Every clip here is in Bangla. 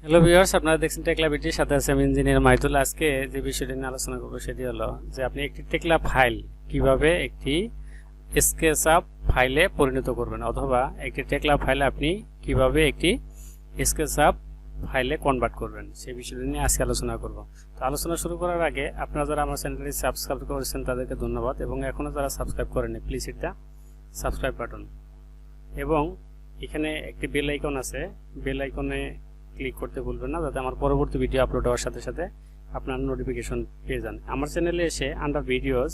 হ্যালো ভিউয়ার্স, আপনারা দেখছেন teklaBD এর সাথে আছে আমি ইঞ্জিনিয়ার মাইদুল। আজকে যে বিষয়টি নিয়ে আলোচনা করব সেটি হলো যে আপনি একটি টেকলা ফাইল কিভাবে একটি SketchUp ফাইলে পরিণত করবেন, অথবা একটি টেকলা ফাইলে আপনি কিভাবে একটি SketchUp ফাইলে কনভার্ট করবেন, সেই বিষয়টি নিয়ে আজকে আলোচনা করব। তো আলোচনা শুরু করার আগে আপনারা যারা আমার চ্যানেলটি সাবস্ক্রাইব করেছেন তাদেরকে ধন্যবাদ, এবং এখনও যারা সাবস্ক্রাইব করেনি please hit the subscribe button, এবং এখানে একটি বেল আইকন আছে, বেল আইকনে ক্লিক করতে ভুলবেন না, যাতে আমার পরবর্তী ভিডিও আপলোড হওয়ার সাথে সাথে আপনার নোটিফিকেশন পেয়ে যান। আমার চ্যানেলে এসে আন্ডার ভিডিওস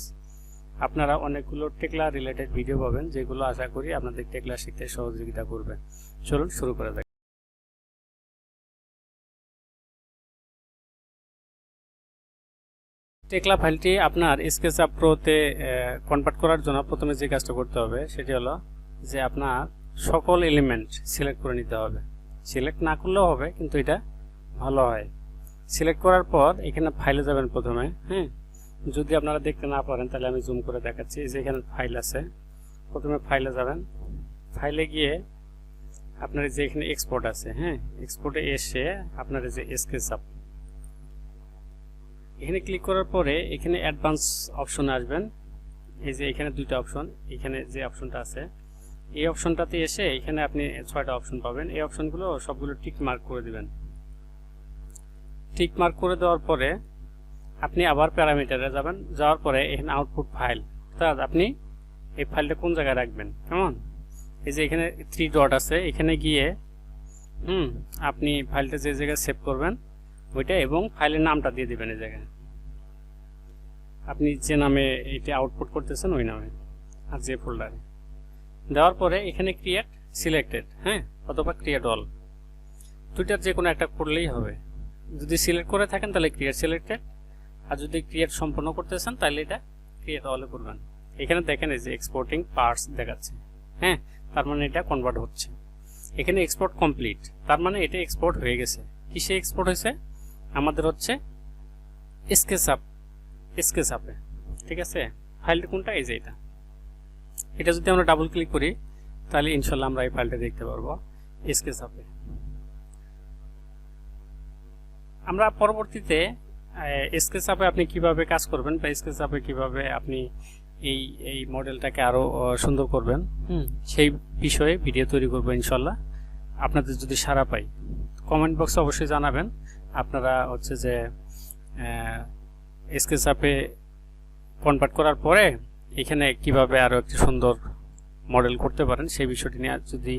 আপনারা অনেকগুলো টেকলা রিলেটেড ভিডিও পাবেন, যেগুলো আশা করি আপনাদের টেকলা শিখতে সহযোগিতা করবে। চলুন শুরু করা যাক। টেকলা ফাইলটি আপনার SketchUp প্রোতে কনভার্ট করার জন্য প্রথমে যে কাজটা করতে হবে সেটি হলো যে আপনার সকল এলিমেন্ট সিলেক্ট করে নিতে হবে। সিলেক্ট না করলেও হবে, কিন্তু এটা ভালো হয়। সিলেক্ট করার পর এখানে ফাইলে যাবেন প্রথমে। যদি আপনারা দেখতে না পারেন তাহলে আমি জুম করে দেখাচ্ছি। যে এখানে ফাইল আছে, প্রথমে ফাইলে যাবেন। ফাইলে গিয়ে আপনার যে এখানে এক্সপোর্ট আছে, এক্সপোর্টে এসে আপনার যে SketchUp এখানে ক্লিক করার পরে এখানে অ্যাডভান্স অপশনে আসবেন। এই যে এখানে দুইটা অপশন, এখানে যে অপশনটা আছে এই অপশনটাতে এসে এখানে আপনি 6টা অপশন পাবেন। এই অপশনগুলো সবগুলো টিক মার্ক করে দিবেন। টিক মার্ক করে দেওয়ার পরে আপনি আবার প্যারামিটারে যাবেন। যাওয়ার পরে এখানে আউটপুট ফাইল, অর্থাৎ আপনি এই ফাইলটা কোন জায়গায় রাখবেন। কেমন, এই যে এখানে 3 ডট আছে, এখানে গিয়ে আপনি ফাইলটা যে জায়গায় সেভ করবেন ওইটা, এবং ফাইলের নামটা দিয়ে দিবেন। এই জায়গায় আপনি যে নামে এটা আউটপুট করতেছেন ওই নামে, আর যে ফোল্ডারে দেওয়ার পরে এখানে ক্রিয়েট সিলেক্টেড, অথবা ক্রিয়েট অল, দুইটার যে কোনো একটা করলেই হবে। যদি সিলেক্ট করে থাকেন তাহলে ক্রিয়েট সিলেক্টেড, আর যদি ক্রিয়েট সম্পন্ন করতেছেন তাহলে এটা ক্রিয়েট অলে করবেন। এখানে দেখেন এই যে এক্সপোর্টিং পার্টস দেখাচ্ছে, তার মানে এটা কনভার্ট হচ্ছে। এখানে এক্সপোর্ট কমপ্লিট, তার মানে এটা এক্সপোর্ট হয়ে গেছে। কিসে এক্সপোর্ট হয়েছে? আমাদের হচ্ছে SketchUp-এ, ঠিক আছে। ফাইলটা কোনটা? এই যে এটা যদি আমরা ডাবল ক্লিক করি তাহলে ইনশাল্লাহ আমরা এই ফাইলটা দেখতে পারবো SketchUp-এ। আমরা পরবর্তীতে SketchUp-এ আপনি কিভাবে কাজ করবেন, বা SketchUp-এ কিভাবে আপনি এই মডেলটাকে আরো সুন্দর করবেন, সেই বিষয়ে ভিডিও তৈরি করবো ইনশাল্লাহ। আপনাদের যদি সাড়া পাই কমেন্ট বক্সে অবশ্যই জানাবেন। আপনারা হচ্ছে যে SketchUp-এ কনভার্ট করার পরে এখানে কিভাবে আরো একটি সুন্দর মডেল করতে পারেন সেই বিষয়টি নিয়ে যদি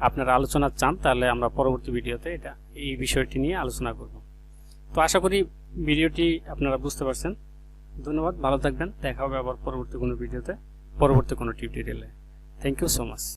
আপনারা আলোচনা চান তাহলে আমরা পরবর্তী ভিডিওতে এই বিষয়টি নিয়ে আলোচনা করব। তো আশা করি ভিডিওটি আপনারা বুঝতে পারছেন। ধন্যবাদ, ভালো থাকবেন। দেখা হবে আবার পরবর্তী কোনো ভিডিওতে, পরবর্তী কোনো টিউটোরিয়ালে। Thank you so much.